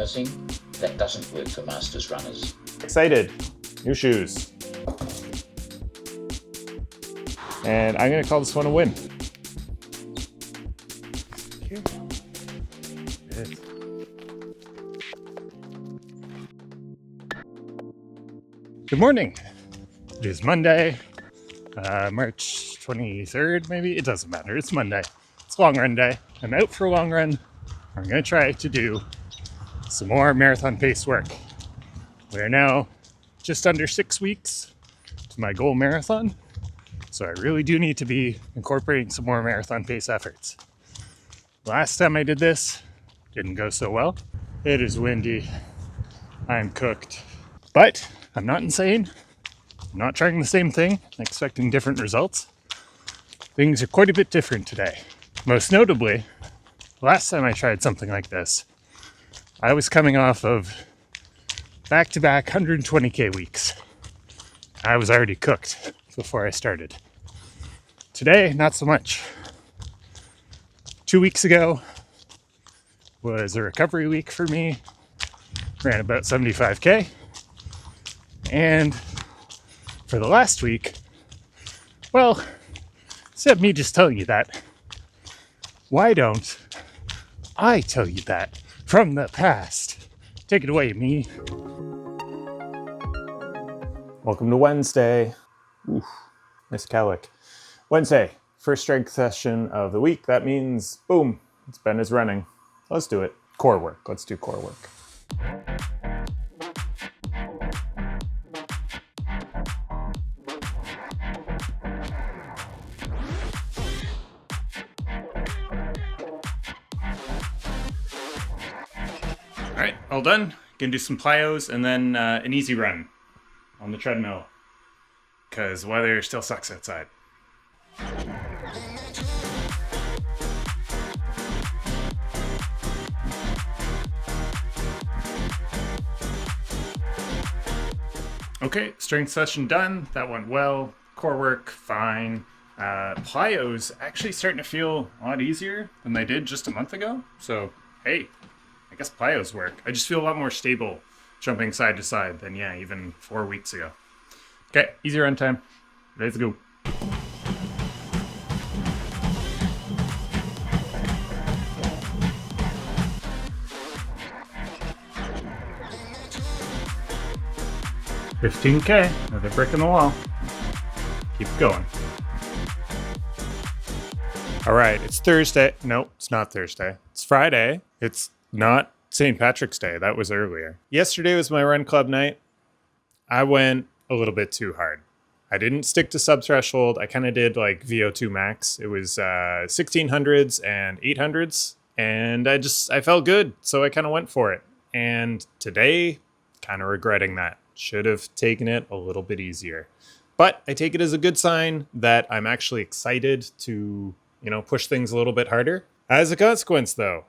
nursing. That doesn't work for masters runners. Excited. New shoes. And I'm going to call this one a win. Good morning. It is Monday, March 23rd, maybe? It doesn't matter. It's Monday. It's long run day. I'm out for a long run. I'm going to try to do some more marathon pace work. We're now just under 6 weeks to my goal marathon. So I really do need to be incorporating some more marathon pace efforts. Last time I did this, didn't go so well. It is windy. I'm cooked. But I'm not insane. I'm not trying the same thing, expecting different results. Things are quite a bit different today. Most notably, last time I tried something like this, I was coming off of back-to-back 120K weeks. I was already cooked before I started. Today, not so much. 2 weeks ago was a recovery week for me. Ran about 75K. And for the last week, well, instead of me just telling you that, why don't I tell you that from the past? Take it away, me. Welcome to Wednesday. Oof, Miss Kellick. Wednesday, first strength session of the week. That means, boom, it's Ben is running. Let's do it. Core work. Let's do core work. All right, all done. Gonna do some plyos and then an easy run on the treadmill because weather still sucks outside. Okay, strength session done. That went well. Core work, fine. Plyos actually starting to feel a lot easier than they did just a month ago. So, hey, I guess plyos work. I just feel a lot more stable jumping side to side than, even 4 weeks ago. Okay, easy run time. Ready to go. $15K, another brick in the wall. Keep going. All right, it's Thursday. No, it's not Thursday. It's Friday. It's not St. Patrick's Day. That was earlier. Yesterday was my run club night. I went a little bit too hard. I didn't stick to sub-threshold. I kind of did like VO2 max. It was 1600s and 800s. And I felt good. So I kind of went for it. And today, kind of regretting that. Should have taken it a little bit easier. But I take it as a good sign that I'm actually excited to, push things a little bit harder. As a consequence, though,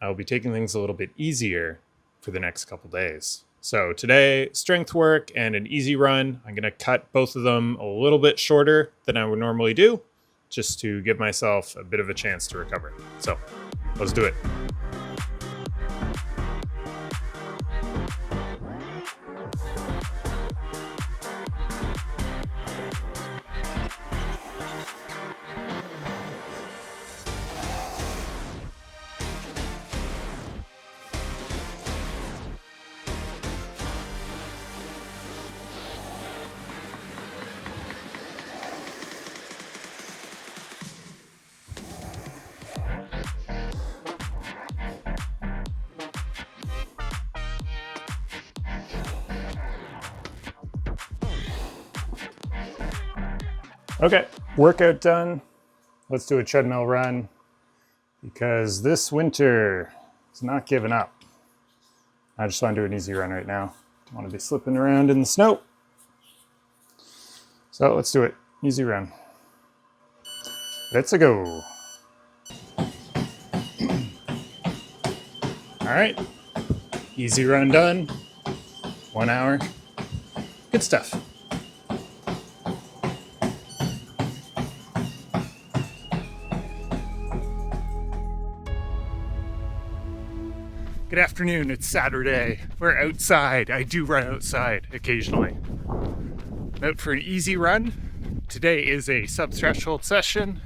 I'll be taking things a little bit easier for the next couple days. So today, strength work and an easy run. I'm going to cut both of them a little bit shorter than I would normally do, just to give myself a bit of a chance to recover. So let's do it. Okay, workout done. Let's do a treadmill run because this winter is not giving up. I just want to do an easy run right now. Don't want to be slipping around in the snow. So let's do it. Easy run. Let's go. All right, easy run done. 1 hour. Good stuff. Good afternoon, it's Saturday. We're outside. I do run outside occasionally. I'm out for an easy run. Today is a sub-threshold session.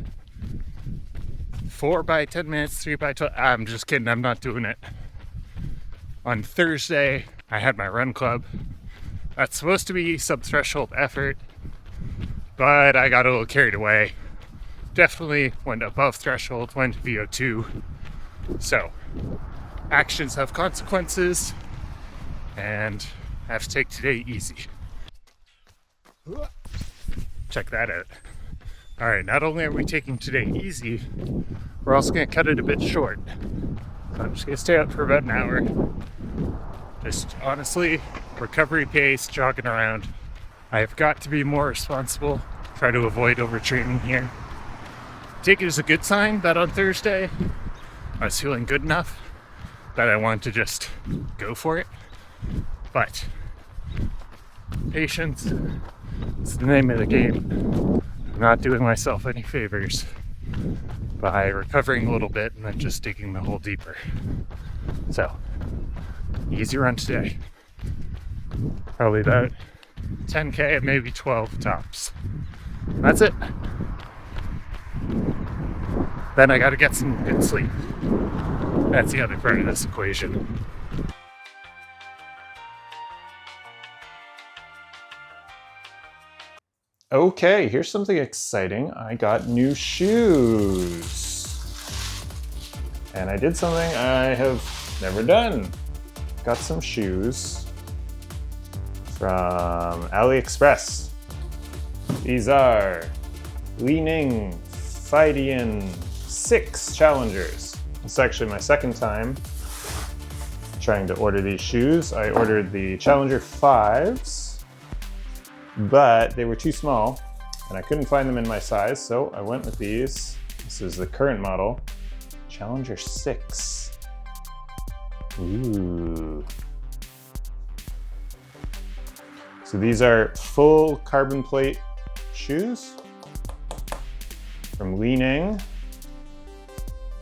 4 by 10 minutes, 3 by 12. I'm just kidding, I'm not doing it. On Thursday, I had my run club. That's supposed to be sub-threshold effort, but I got a little carried away. Definitely went above threshold, went VO2. So, actions have consequences, and I have to take today easy. Check that out. Alright, not only are we taking today easy, we're also going to cut it a bit short. So I'm just going to stay out for about an hour. Just honestly, recovery pace, jogging around. I have got to be more responsible, try to avoid overtraining here. Take it as a good sign that on Thursday I was feeling good enough that I wanted to just go for it. But patience is the name of the game. I'm not doing myself any favors by recovering a little bit and then just digging the hole deeper. So, easy run today. Probably about 10K and maybe 12 tops. That's it. Then I gotta get some good sleep. That's the other part of this equation. Okay, here's something exciting. I got new shoes. And I did something I have never done. Got some shoes from AliExpress. These are Li-Ning Feidian 6 Challengers. It's actually my second time trying to order these shoes. I ordered the Challenger 5s, but they were too small and I couldn't find them in my size, so I went with these. This is the current model, Challenger 6. Ooh. So these are full carbon plate shoes from Li-Ning.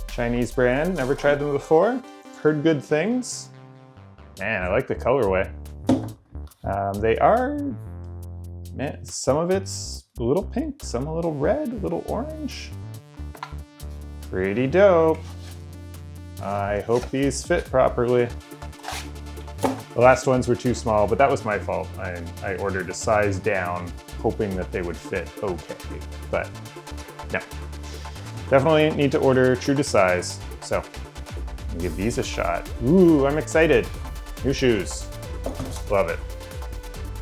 Chinese brand, never tried them before. Heard good things. Man, I like the colorway. They are, man, some of it's a little pink, some a little red, a little orange. Pretty dope. I hope these fit properly. The last ones were too small, but that was my fault. I ordered a size down, hoping that they would fit okay, but no. Definitely need to order true to size, so I'll give these a shot. Ooh, I'm excited. New shoes. Love it.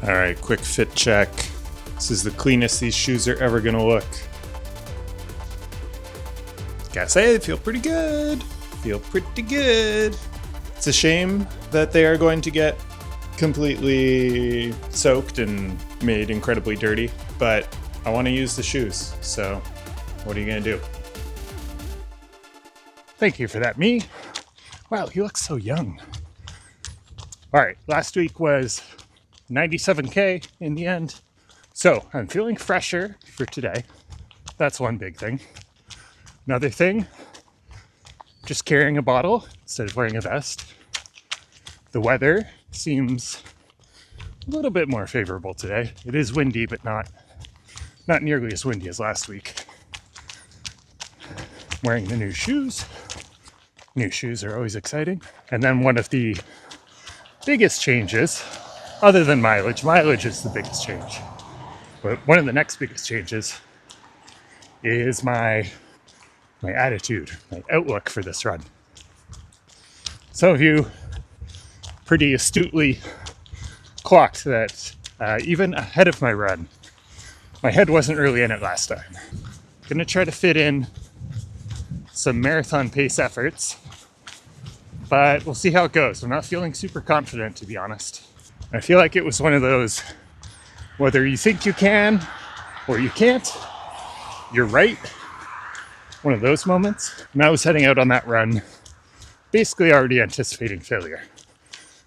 All right, quick fit check. This is the cleanest these shoes are ever gonna look. Gotta say, they feel pretty good. Feel pretty good. It's a shame that they are going to get completely soaked and made incredibly dirty, but I want to use the shoes, so what are you gonna do? Thank you for that, me. Wow, he looks so young. All right, last week was 97K in the end. So I'm feeling fresher for today. That's one big thing. Another thing, just carrying a bottle instead of wearing a vest. The weather seems a little bit more favorable today. It is windy, but not nearly as windy as last week. Wearing the new shoes. New shoes are always exciting. And then one of the biggest changes, other than mileage is the biggest change. But one of the next biggest changes is my attitude, my outlook for this run. Some of you pretty astutely clocked that even ahead of my run, my head wasn't really in it last time. Gonna try to fit in some marathon pace efforts, but we'll see how it goes. I'm not feeling super confident, to be honest. I feel like it was one of those, whether you think you can or you can't, you're right. One of those moments. And I was heading out on that run, basically already anticipating failure.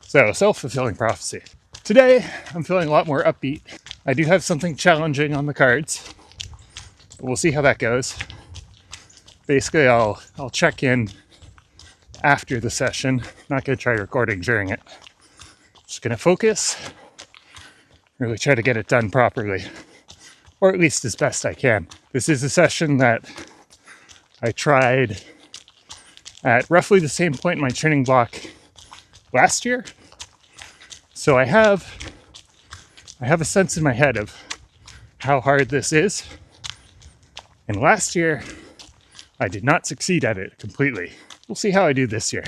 So, self-fulfilling prophecy. Today, I'm feeling a lot more upbeat. I do have something challenging on the cards. We'll see how that goes. Basically, I'll check in after the session. Not going to try recording during it. Just going to focus, really try to get it done properly, or at least as best I can. This is a session that I tried at roughly the same point in my training block last year. So I have a sense in my head of how hard this is. And last year, I did not succeed at it completely. We'll see how I do this year.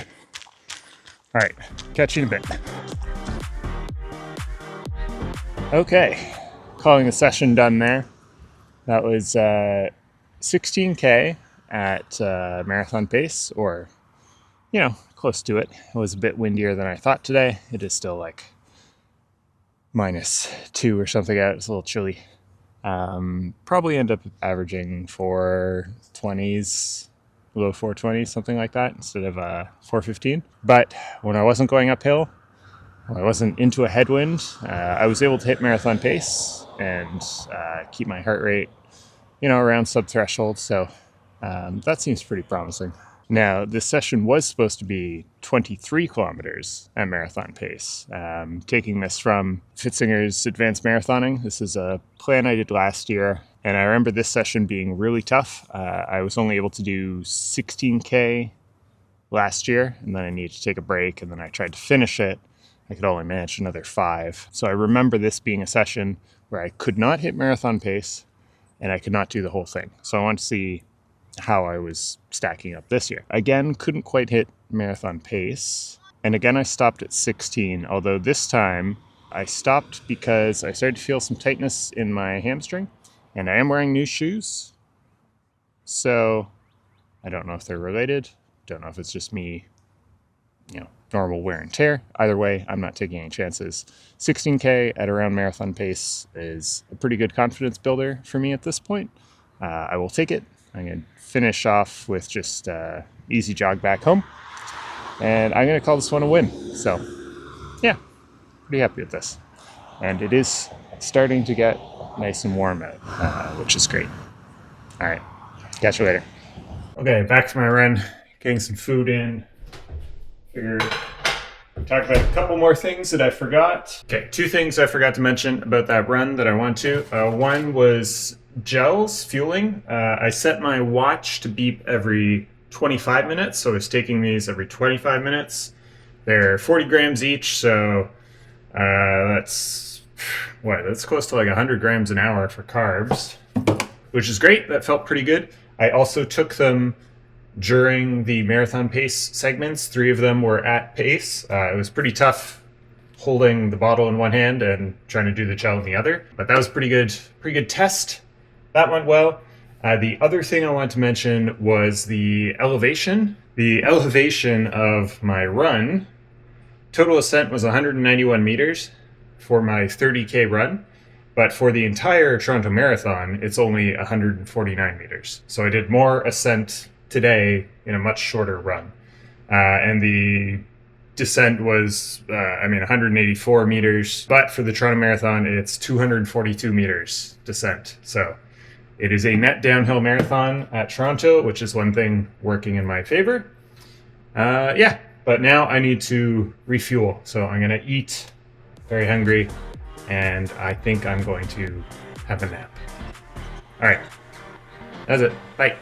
All right, catch you in a bit. Okay, calling the session done there. That was 16K at marathon pace, or, close to it. It was a bit windier than I thought today. It is still like -2 or something out. It's a little chilly. Probably end up averaging 420s, low 420s, something like that, instead of 415. But when I wasn't going uphill, when I wasn't into a headwind, I was able to hit marathon pace and keep my heart rate, around sub-threshold. So that seems pretty promising. Now, this session was supposed to be 23 kilometers at marathon pace. Taking this from Feidin's Advanced Marathoning. This is a plan I did last year, and I remember this session being really tough. I was only able to do 16K last year, and then I needed to take a break, and then I tried to finish it. I could only manage another 5. So I remember this being a session where I could not hit marathon pace, and I could not do the whole thing. So I want to see how I was stacking up this year. Again, couldn't quite hit marathon pace. And again, I stopped at 16, although this time I stopped because I started to feel some tightness in my hamstring, and I am wearing new shoes. So I don't know if they're related. Don't know if it's just me, normal wear and tear. Either way, I'm not taking any chances. 16K at around marathon pace is a pretty good confidence builder for me at this point. I will take it. I'm going to finish off with just easy jog back home. And I'm going to call this one a win. So, yeah, pretty happy with this. And it is starting to get nice and warm out, which is great. All right, catch you later. Okay, back to my run, getting some food in. Figured talk about a couple more things that I forgot. Okay, 2 things I forgot to mention about that run that I want to. One was gels, fueling. I set my watch to beep every 25 minutes, so I was taking these every 25 minutes. They're 40 grams each, so that's close to like 100 grams an hour for carbs, which is great. That felt pretty good. I also took them during the marathon pace segments. 3 of them were at pace. It was pretty tough holding the bottle in one hand and trying to do the gel in the other, but that was pretty good test. That went well. The other thing I wanted to mention was the elevation. The elevation of my run, total ascent was 191 meters for my 30K run, but for the entire Toronto Marathon, it's only 149 meters. So I did more ascent today in a much shorter run. And the descent was, 184 meters, but for the Toronto Marathon, it's 242 meters descent. So it is a net downhill marathon at Toronto, which is one thing working in my favor. But now I need to refuel. So I'm going to eat, very hungry, and I think I'm going to have a nap. All right, that's it. Bye.